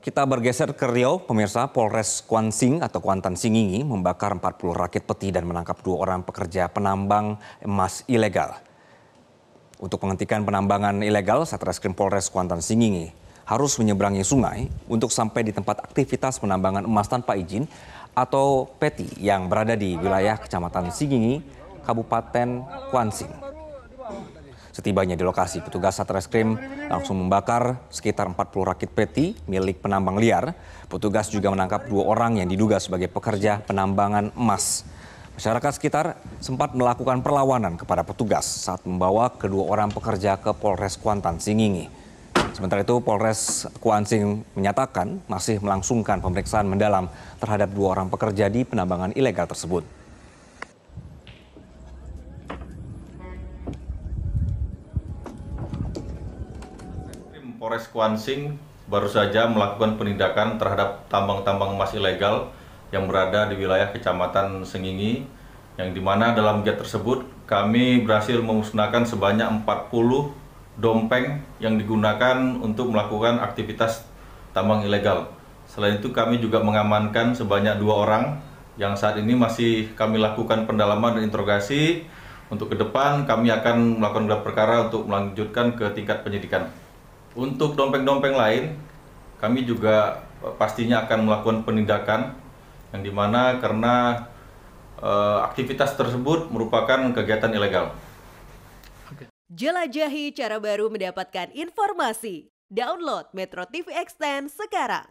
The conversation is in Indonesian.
Kita bergeser ke Riau, pemirsa. Polres Kuansing atau Kuantan Singingi membakar 40 rakit peti dan menangkap 2 orang pekerja penambang emas ilegal. Untuk menghentikan penambangan ilegal, Satreskrim Polres Kuantan Singingi harus menyeberangi sungai untuk sampai di tempat aktivitas penambangan emas tanpa izin atau peti yang berada di wilayah Kecamatan Singingi, Kabupaten Kuansing. Setibanya di lokasi, petugas Satreskrim langsung membakar sekitar 40 rakit peti milik penambang liar. Petugas juga menangkap 2 orang yang diduga sebagai pekerja penambangan emas. Masyarakat sekitar sempat melakukan perlawanan kepada petugas saat membawa kedua orang pekerja ke Polres Kuantan Singingi. Sementara itu, Polres Kuansing menyatakan masih melangsungkan pemeriksaan mendalam terhadap 2 orang pekerja di penambangan ilegal tersebut. Polres Kuansing baru saja melakukan penindakan terhadap tambang-tambang emas ilegal yang berada di wilayah Kecamatan Singingi, yang dimana dalam giat tersebut kami berhasil memusnahkan sebanyak 40 dompeng yang digunakan untuk melakukan aktivitas tambang ilegal. Selain itu kami juga mengamankan sebanyak 2 orang yang saat ini masih kami lakukan pendalaman dan interogasi. Untuk ke depan kami akan melakukan gelar perkara untuk melanjutkan ke tingkat penyidikan. Untuk dompeng-dompeng lain, kami juga pastinya akan melakukan penindakan, yang dimana karena aktivitas tersebut merupakan kegiatan ilegal. Jelajahi cara baru mendapatkan informasi. Download Metro TV Extend sekarang.